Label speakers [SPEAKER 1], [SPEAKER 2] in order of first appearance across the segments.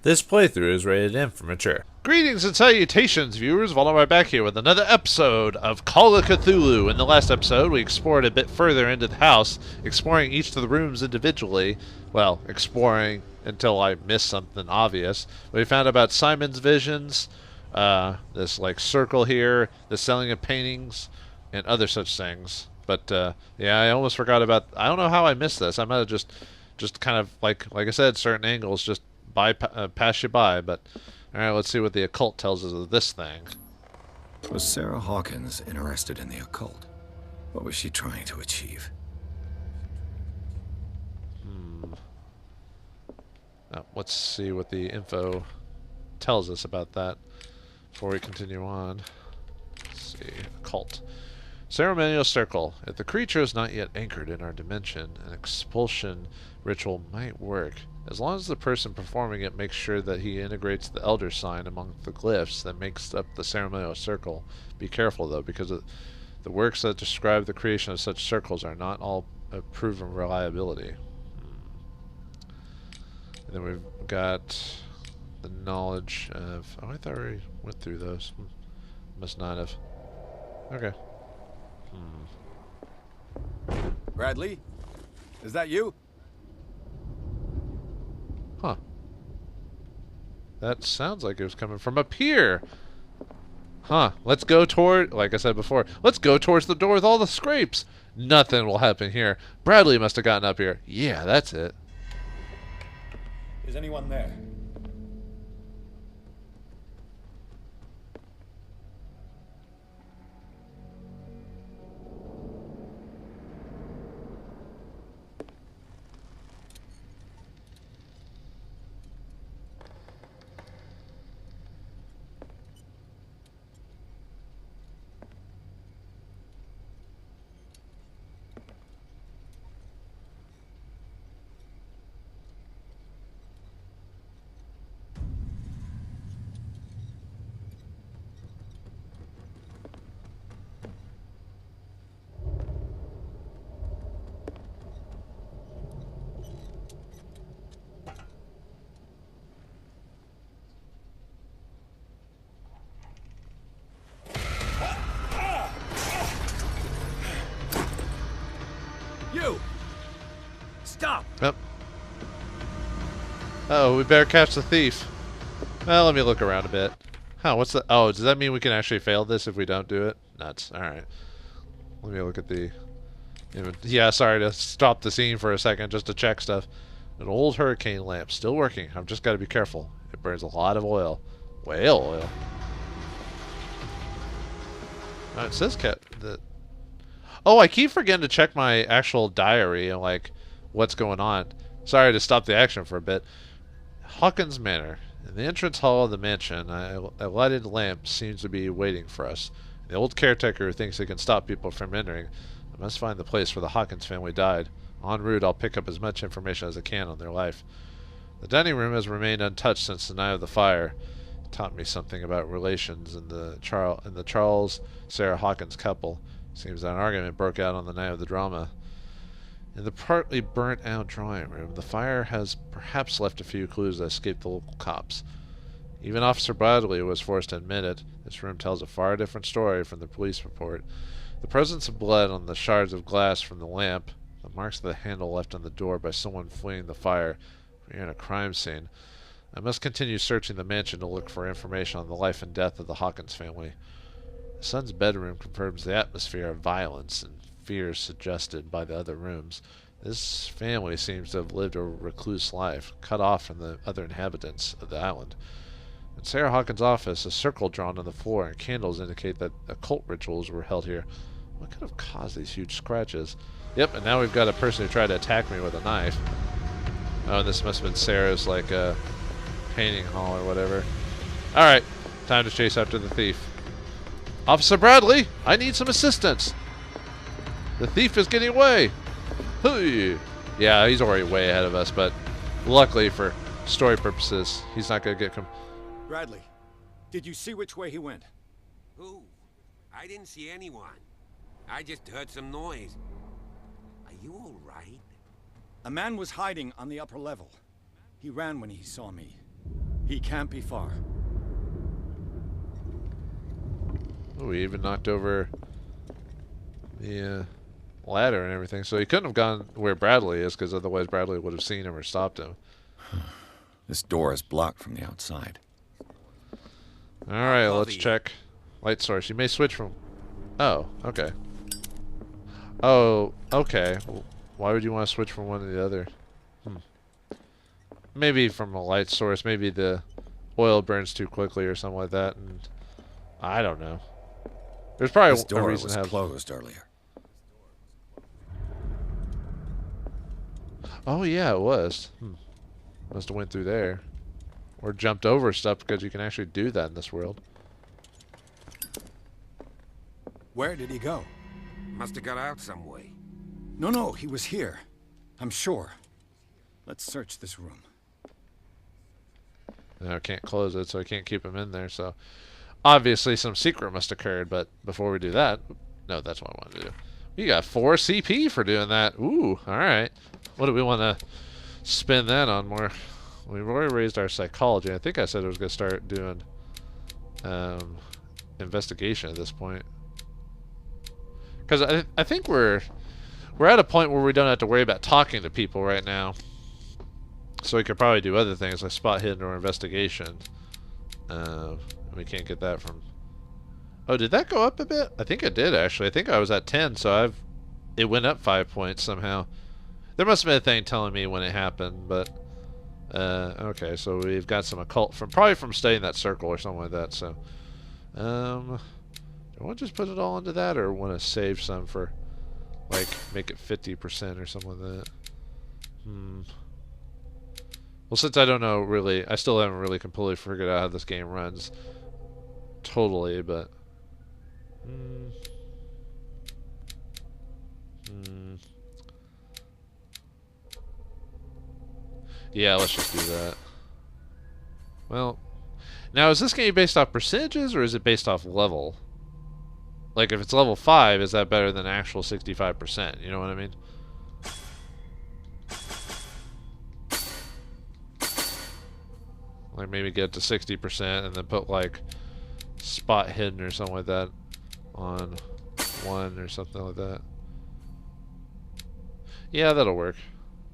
[SPEAKER 1] This playthrough is rated M for mature.
[SPEAKER 2] Greetings and salutations, viewers. Vauldemare back here with another episode of Call of Cthulhu. In the last episode, we explored a bit further into the house, exploring each of the rooms individually. Well, exploring until I missed something obvious. We found about Simon's visions, this like circle here, the selling of paintings, and other such things. But yeah, I almost forgot about. I don't know how I missed this. I might have just kind of like I said, certain angles just pass you by. But all right, let's see what the occult tells us of this thing.
[SPEAKER 3] Was Sarah Hawkins interested in the occult? What was she trying to achieve?
[SPEAKER 2] Let's see what the info tells us about that before we continue on. Let's see. Occult. Ceremonial circle. If the creature is not yet anchored in our dimension, an expulsion ritual might work. As long as the person performing it makes sure that he integrates the elder sign among the glyphs that makes up the ceremonial circle. Be careful though, because the works that describe the creation of such circles are not all of proven reliability. And then we've got the knowledge of... Oh, I thought we went through those. Must not have. Okay.
[SPEAKER 4] Bradley? Is that you?
[SPEAKER 2] Huh. That sounds like it was coming from up here. Huh. Let's go toward... Like I said before, let's go towards the door with all the scrapes. Nothing will happen here. Bradley must have gotten up here. Yeah, that's it.
[SPEAKER 4] Is anyone there? You! Stop!
[SPEAKER 2] Yep. Uh-oh, we better catch the thief. Well, let me look around a bit. Huh, what's the... Oh, does that mean we can actually fail this if we don't do it? Nuts. Alright. Let me look at the... Yeah, sorry to stop the scene for a second just to check stuff. An old hurricane lamp, still working. I've just got to be careful. It burns a lot of oil. Whale oil. Oh, it says that... Oh, I keep forgetting to check my actual diary and, like, what's going on. Sorry to stop the action for a bit. Hawkins Manor. In the entrance hall of the mansion, a lighted lamp seems to be waiting for us. The old caretaker who thinks he can stop people from entering. I must find the place where the Hawkins family died. En route, I'll pick up as much information as I can on their life. The dining room has remained untouched since the night of the fire. It taught me something about relations in the Charles Sarah Hawkins couple. Seems that an argument broke out on the night of the drama. In the partly burnt-out drawing room, the fire has perhaps left a few clues that escaped the local cops. Even Officer Bradley was forced to admit it. This room tells a far different story from the police report. The presence of blood on the shards of glass from the lamp, the marks of the handle left on the door by someone fleeing the fire. We're in a crime scene. I must continue searching the mansion to look for information on the life and death of the Hawkins family. The son's bedroom confirms the atmosphere of violence and fear suggested by the other rooms. This family seems to have lived a recluse life, cut off from the other inhabitants of the island. In Sarah Hawkins' office, a circle drawn on the floor and candles indicate that occult rituals were held here. What could have caused these huge scratches? Yep, and now we've got a person who tried to attack me with a knife. Oh, this must have been Sarah's, like, painting hall or whatever. Alright, time to chase after the thief. Officer Bradley, I need some assistance. The thief is getting away. Hey. Yeah, he's already way ahead of us, but luckily for story purposes, he's not going to get...
[SPEAKER 4] Bradley, did you see which way he went?
[SPEAKER 5] Who? I didn't see anyone. I just heard some noise. Are you all right?
[SPEAKER 4] A man was hiding on the upper level. He ran when he saw me. He can't be far.
[SPEAKER 2] Oh, we even knocked over the ladder and everything. So he couldn't have gone where Bradley is, because otherwise Bradley would have seen him or stopped him.
[SPEAKER 3] This door is blocked from the outside.
[SPEAKER 2] Alright, let's check. Light source. You may switch from... Oh, okay. Oh, okay. Why would you want to switch from one to the other? Maybe from a light source. Maybe the oil burns too quickly or something like that. And I don't know. There's probably
[SPEAKER 3] This door
[SPEAKER 2] a reason
[SPEAKER 3] was
[SPEAKER 2] to have...
[SPEAKER 3] closed earlier.
[SPEAKER 2] Oh, yeah, it was. Must have went through there. Or jumped over stuff, because you can actually do that in this world.
[SPEAKER 4] Where did he go?
[SPEAKER 5] Must have got out some way.
[SPEAKER 4] No, he was here. I'm sure. Let's search this room.
[SPEAKER 2] No, I can't close it, so I can't keep him in there. So obviously some secret must have occurred, but before we do that... No, that's what I wanted to do. We got 4 CP for doing that. Ooh, alright. What do we want to spend that on more? We've already raised our psychology. I think I said I was going to start doing investigation at this point. Because I think we're at a point where we don't have to worry about talking to people right now. So we could probably do other things like spot hidden or investigation. We can't get that from... Oh, did that go up a bit? I think it did, actually. I think I was at 10, so it went up 5 points somehow. There must have been a thing telling me when it happened, but... okay, so we've got some occult probably from studying that circle or something like that, so... do I want to just put it all into that, or want to save some for, like, make it 50% or something like that? Well, since I don't know really, I still haven't really completely figured out how this game runs totally, but... Yeah, let's just do that. Well, now is this game based off percentages, or is it based off level? Like, if it's level 5, is that better than actual 65%? You know what I mean? Like, maybe get to 60% and then put, like, spot hidden or something like that on 1 or something like that. Yeah, that'll work.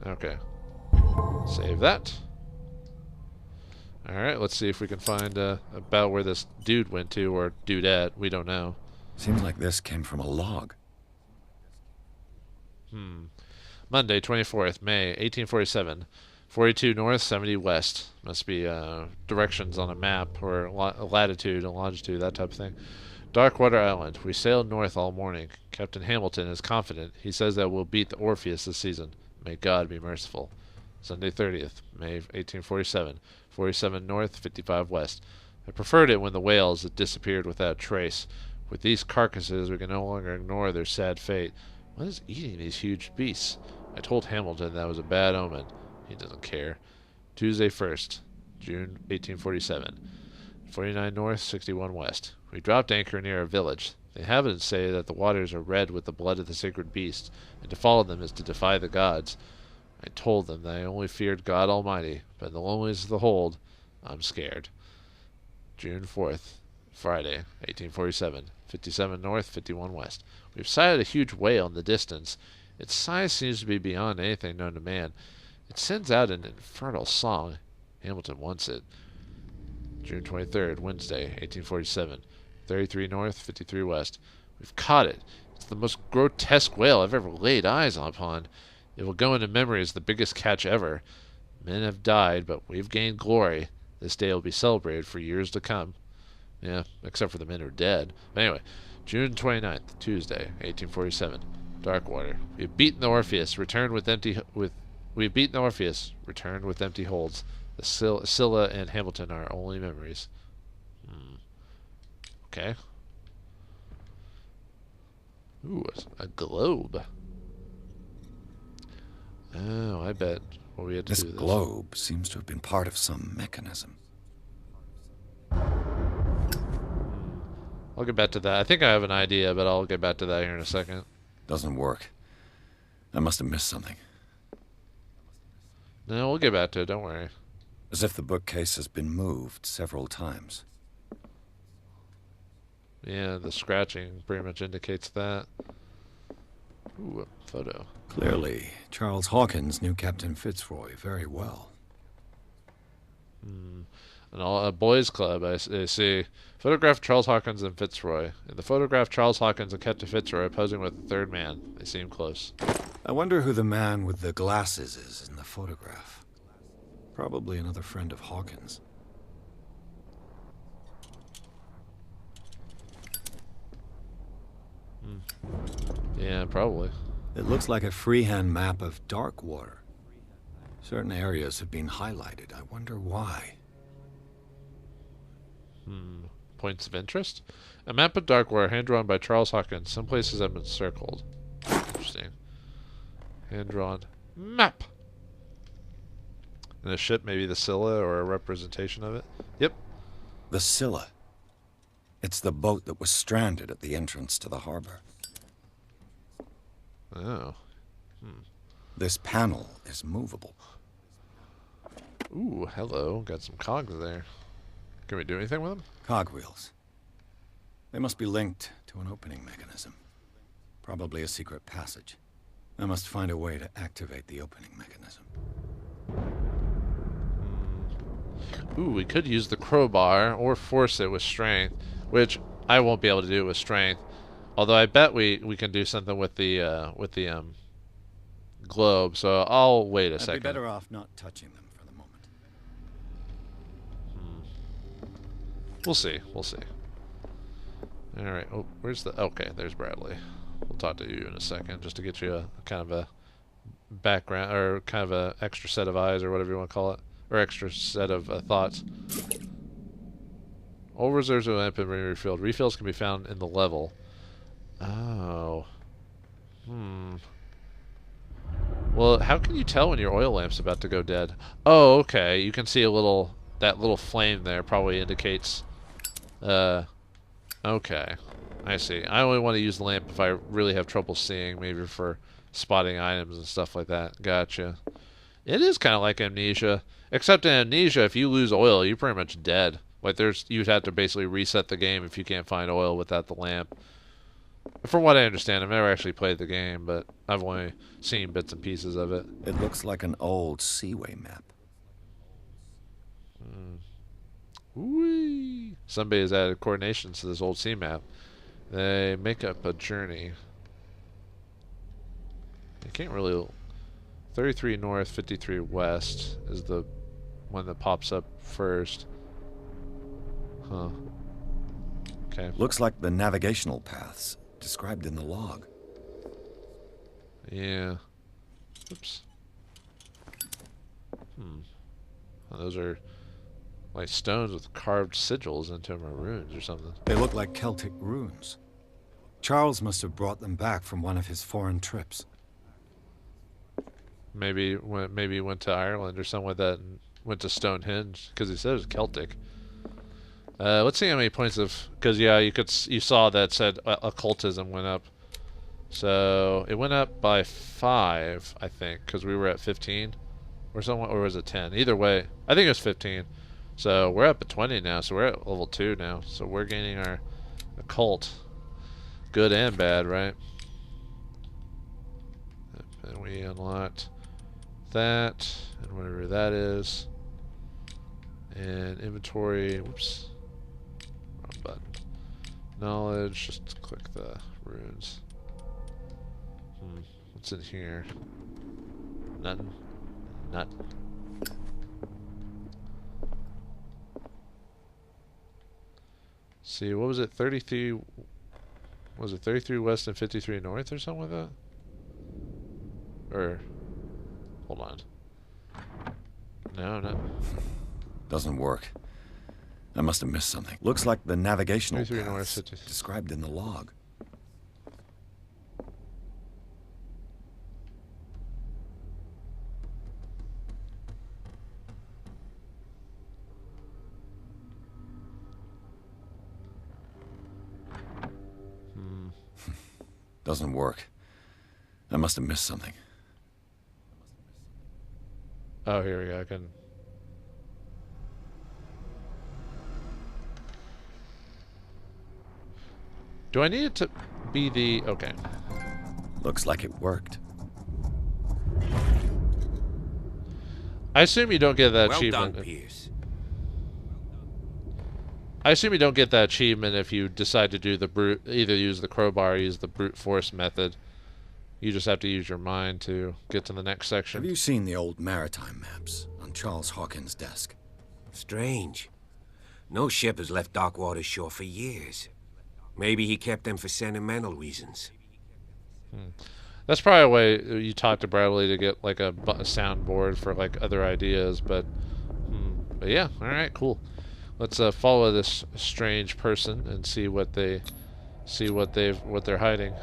[SPEAKER 2] Okay. Save that. Alright, let's see if we can find about where this dude went to, or dudette. We don't know.
[SPEAKER 3] Seems like this came from a log.
[SPEAKER 2] Monday, 24th, May, 1847. 42 north, 70 west. Must be directions on a map, or latitude and longitude, that type of thing. Darkwater Island. We sailed north all morning. Captain Hamilton is confident. He says that we'll beat the Orpheus this season. May God be merciful. Sunday, 30th, May 1847. 47 north, 55 west. I preferred it when the whales had disappeared without trace. With these carcasses, we can no longer ignore their sad fate. What is eating these huge beasts? I told Hamilton that was a bad omen. He doesn't care. Tuesday, 1st, June 1847. 49 north, 61 west. We dropped anchor near a village. The inhabitants say that the waters are red with the blood of the sacred beasts, and to follow them is to defy the gods. I told them that I only feared God Almighty, but in the loneliness of the hold, I'm scared. June 4th, Friday, 1847. 57 north, 51 west. We've sighted a huge whale in the distance. Its size seems to be beyond anything known to man. It sends out an infernal song. Hamilton wants it. June 23rd, Wednesday, 1847. 33 north, 53 west. We've caught it. It's the most grotesque whale I've ever laid eyes upon. It will go into memory as the biggest catch ever. Men have died, but we've gained glory. This day will be celebrated for years to come. Yeah, except for the men who are dead. But anyway, June 29th, Tuesday, 1847. Darkwater. We've beaten the Orpheus, returned with empty holds. The Silla and Hamilton are our only memories. Okay. Ooh, a globe. Oh, I bet. Well, we had to
[SPEAKER 3] This
[SPEAKER 2] do this.
[SPEAKER 3] globe seems to have been part of some mechanism.
[SPEAKER 2] I'll get back to that. I think I have an idea, but I'll get back to that here in a second.
[SPEAKER 3] Doesn't work. I must have missed something.
[SPEAKER 2] No, we'll get back to it. Don't worry.
[SPEAKER 3] As if the bookcase has been moved several times.
[SPEAKER 2] Yeah, the scratching pretty much indicates that. Ooh, a photo.
[SPEAKER 3] Clearly, Charles Hawkins knew Captain Fitzroy very well.
[SPEAKER 2] A boys' club, I see. Photograph Charles Hawkins and Fitzroy. In the photograph, Charles Hawkins and Captain Fitzroy are posing with a third man. They seem close.
[SPEAKER 3] I wonder who the man with the glasses is in the photograph. Probably another friend of Hawkins.
[SPEAKER 2] Yeah, probably.
[SPEAKER 3] It looks like a freehand map of Darkwater. Certain areas have been highlighted. I wonder why.
[SPEAKER 2] Points of interest? A map of Darkwater hand-drawn by Charles Hawkins. Some places have been circled. Interesting. Hand-drawn map. And the ship, maybe the Silla or a representation of it. Yep.
[SPEAKER 3] The Silla. It's the boat that was stranded at the entrance to the harbor.
[SPEAKER 2] Oh.
[SPEAKER 3] This panel is movable.
[SPEAKER 2] Ooh, hello. Got some cogs there. Can we do anything with them?
[SPEAKER 3] Cogwheels. They must be linked to an opening mechanism. Probably a secret passage. I must find a way to activate the opening mechanism.
[SPEAKER 2] Ooh, we could use the crowbar or force it with strength, which I won't be able to do with strength. Although I bet we can do something with the globe. So I'll wait a second.
[SPEAKER 3] I'd be better off not touching them for the moment.
[SPEAKER 2] We'll see. We'll see. All right. Oh, where's the? Okay, there's Bradley. We'll talk to you in a second, just to get you a kind of a background or kind of a extra set of eyes or whatever you want to call it, or extra set of thoughts. All reserves have been refilled. Refills can be found in the level. Oh. Well, how can you tell when your oil lamp's about to go dead? Oh, okay. You can see that little flame there probably indicates. Okay. I see. I only want to use the lamp if I really have trouble seeing, maybe for spotting items and stuff like that. Gotcha. It is kind of like Amnesia, except in Amnesia, if you lose oil, you're pretty much dead. Like you'd have to basically reset the game if you can't find oil without the lamp. From what I understand, I've never actually played the game, but I've only seen bits and pieces of it.
[SPEAKER 3] It looks like an old seaway map.
[SPEAKER 2] Whee! Somebody has added coordinations to this old sea map. They make up a journey. You can't really... 33 north, 53 west is the one that pops up first. Huh. Okay.
[SPEAKER 3] Looks like the navigational paths described in the log.
[SPEAKER 2] Yeah. Oops. Oh, those are like stones with carved sigils into them, or runes or something.
[SPEAKER 3] They look like Celtic runes. Charles must have brought them back from one of his foreign trips.
[SPEAKER 2] Maybe he went to Ireland or something like that and went to Stonehenge, because he said it was Celtic. Let's see how many points of... Because, yeah, you saw that said occultism went up. So, it went up by 5, I think, because we were at 15. Or was it 10? Either way, I think it was 15. So, we're up at 20 now, so we're at level 2 now. So, we're gaining our occult. Good and bad, right? And we unlocked that, and whatever that is. And inventory, whoops. Wrong button. Knowledge, just click the runes. What's in here? Nothing. Nothing. See, what was it? 33. Was it 33 west and 53 north or something like that? Or, hold on. No.
[SPEAKER 3] Doesn't work. I must have missed something. Looks like the navigational
[SPEAKER 2] 33 north,
[SPEAKER 3] paths
[SPEAKER 2] 50.
[SPEAKER 3] described in the log. Doesn't work. I must have missed something.
[SPEAKER 2] Oh, here we go. I can... Do I need it to be the... Okay.
[SPEAKER 3] Looks like it worked.
[SPEAKER 2] I assume you don't get that
[SPEAKER 5] Well
[SPEAKER 2] achievement.
[SPEAKER 5] done, Pierce.
[SPEAKER 2] I assume you don't get that achievement if you decide to do the brute, either use the crowbar or use the brute force method. You just have to use your mind to get to the next section.
[SPEAKER 3] Have you seen the old maritime maps on Charles Hawkins' desk?
[SPEAKER 5] Strange. No ship has left Darkwater shore for years. Maybe he kept them for sentimental reasons.
[SPEAKER 2] That's probably a way you talk to Bradley to get like a soundboard for like other ideas, but yeah, all right, cool. Let's follow this strange person and see what they're hiding.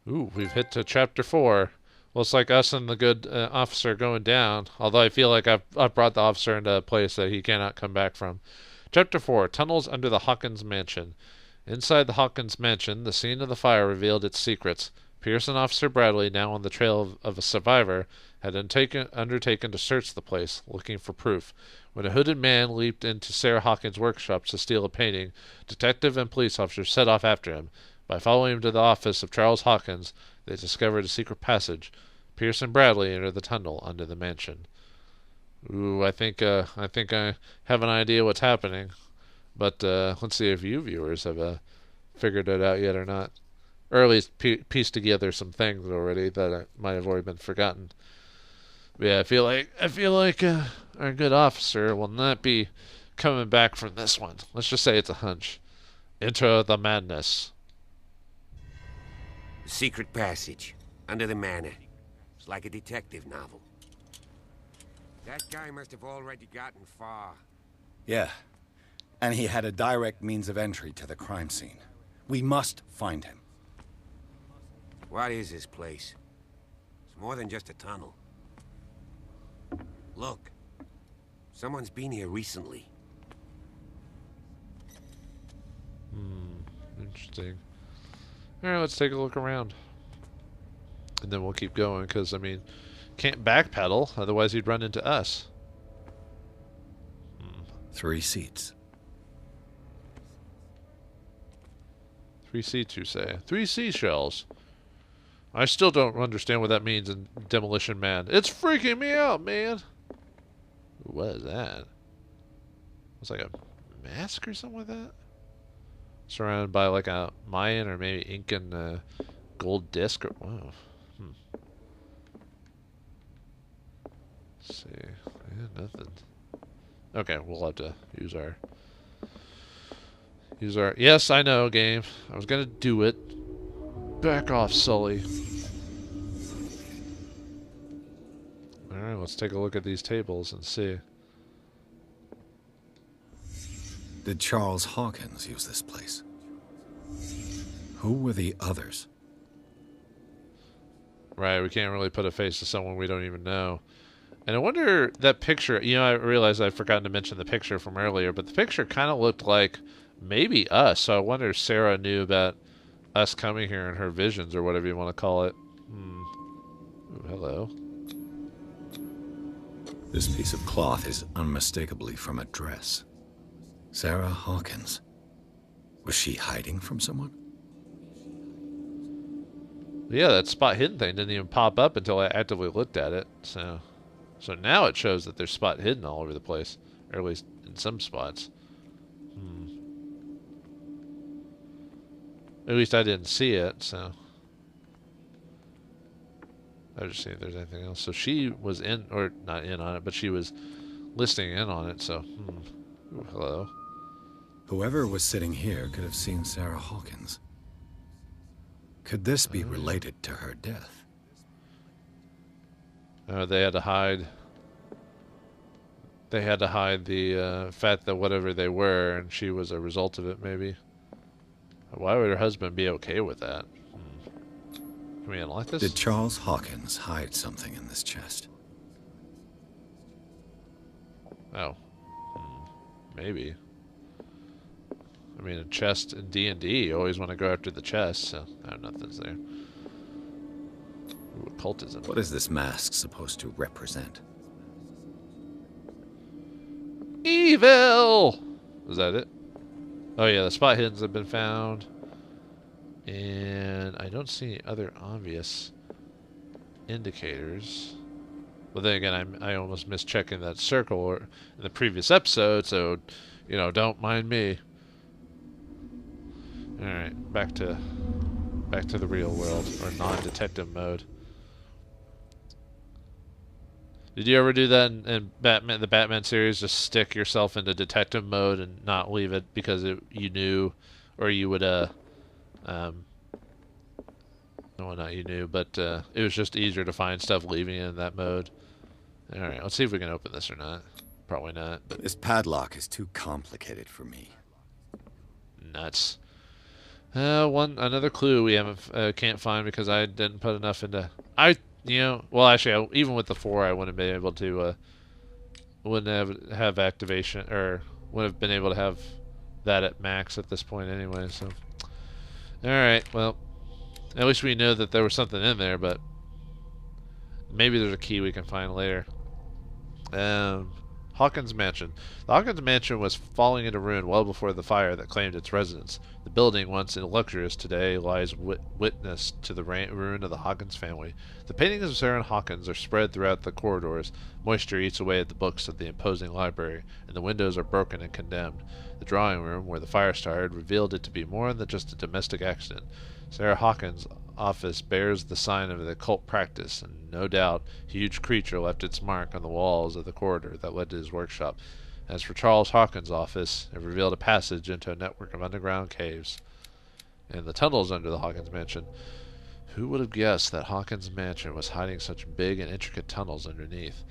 [SPEAKER 2] Ooh, we've hit to chapter 4. Well, it's like us and the good officer going down. Although I feel like I've brought the officer into a place that he cannot come back from. Chapter 4: Tunnels under the Hawkins Mansion. Inside the Hawkins Mansion, the scene of the fire revealed its secrets. Pierce and Officer Bradley, now on the trail of a survivor, had undertaken to search the place, looking for proof. When a hooded man leaped into Sarah Hawkins' workshop to steal a painting, detective and police officers set off after him. By following him to the office of Charles Hawkins, they discovered a secret passage. Pierce and Bradley entered the tunnel under the mansion. Ooh, I think I have an idea what's happening, but let's see if you viewers have figured it out yet or not, or at least pieced together some things already that might have already been forgotten. But yeah, I feel like our good officer will not be coming back from this one. Let's just say it's a hunch. Enter the madness.
[SPEAKER 5] The secret passage under the manor. It's like a detective novel. That guy must have already gotten far.
[SPEAKER 3] Yeah. And he had a direct means of entry to the crime scene. We must find him.
[SPEAKER 5] What is this place? It's more than just a tunnel. Look. Someone's been here recently.
[SPEAKER 2] Interesting. Alright, let's take a look around. And then we'll keep going, because, I mean, can't backpedal, otherwise he'd run into us.
[SPEAKER 3] 3 seats.
[SPEAKER 2] 3 seats, you say? 3 seashells. I still don't understand what that means in Demolition Man. It's freaking me out, man! What is that? It's like a mask or something like that? Surrounded by like a Mayan or maybe Incan gold disc. Or, wow. Let's see. Yeah, nothing. Okay, we'll have to use our... Yes, I know, game. I was gonna do it. Back off, Sully. Alright, let's take a look at these tables and see.
[SPEAKER 3] Did Charles Hawkins use this place? Who were the others?
[SPEAKER 2] Right, we can't really put a face to someone we don't even know. And I wonder, that picture, you know, I realized I'd forgotten to mention the picture from earlier, but the picture kind of looked like maybe us, so I wonder if Sarah knew about us coming here in her visions, or whatever you want to call it. Ooh, hello.
[SPEAKER 3] This piece of cloth is unmistakably from a dress. Sarah Hawkins. Was she hiding from someone?
[SPEAKER 2] Yeah, that spot hidden thing didn't even pop up until I actively looked at it. So now it shows that there's spot hidden all over the place, or at least in some spots. At least I didn't see it, so I was just seeing if there's anything else. So she was in, or not in on it, but she was listening in on it. So, Ooh, hello.
[SPEAKER 3] Whoever was sitting here could have seen Sarah Hawkins. Could this be related to her death?
[SPEAKER 2] They had to hide. They had to hide the fact that whatever they were, and she was a result of it, maybe. Why would her husband be okay with that? Can we unlock this?
[SPEAKER 3] Did Charles Hawkins hide something in this chest?
[SPEAKER 2] Oh. Maybe. I mean, a chest in D&D, you always want to go after the chest, so nothing's there. Ooh, occultism.
[SPEAKER 3] What is this mask supposed to represent?
[SPEAKER 2] Evil! Is that it? Oh yeah, the spot hiddens have been found. And I don't see any other obvious indicators. Well, then again, I almost missed checking that circle in the previous episode, so, you know, don't mind me. Alright, back to the real world, or non-detective mode. Did you ever do that in Batman, the Batman series? Just stick yourself into detective mode and not leave it because you knew, or you would no, not you knew, but it was just easier to find stuff leaving it in that mode. All right, let's see if we can open this or not. Probably not. But
[SPEAKER 3] This padlock is too complicated for me.
[SPEAKER 2] nuts. Another clue we haven't can't find because I didn't put enough into. Well, actually, even with the 4, I wouldn't have been able to. Wouldn't have activation, or wouldn't have been able to have that at max at this point anyway. So, all right, well, at least we know that there was something in there, but maybe there's a key we can find later. Hawkins Mansion. The Hawkins Mansion was falling into ruin well before the fire that claimed its residents. The building, once luxurious, today lies witness to the ruin of the Hawkins family. The paintings of Sarah and Hawkins are spread throughout the corridors. Moisture eats away at the books of the imposing library, and the windows are broken and condemned. The drawing room, where the fire started, revealed it to be more than just a domestic accident. Sarah Hawkins' office bears the sign of the occult practice, and no doubt a huge creature left its mark on the walls of the corridor that led to his workshop. As for Charles Hawkins' office, it revealed a passage into a network of underground caves and the tunnels under the Hawkins Mansion. Who would have guessed that Hawkins Mansion was hiding such big and intricate tunnels underneath?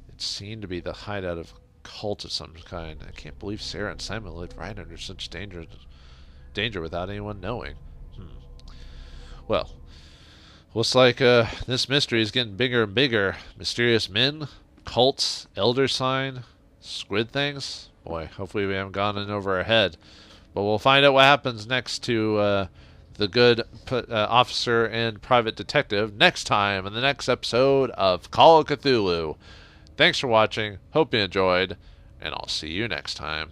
[SPEAKER 2] It seemed to be the hideout of a cult of some kind. I can't believe Sarah and Simon lived right under such danger without anyone knowing. Well, looks like this mystery is getting bigger and bigger. Mysterious men, cults, elder sign, squid things. Boy, hopefully we haven't gone in over our head. But we'll find out what happens next to the good officer and private detective next time in the next episode of Call of Cthulhu. Thanks for watching. Hope you enjoyed, and I'll see you next time.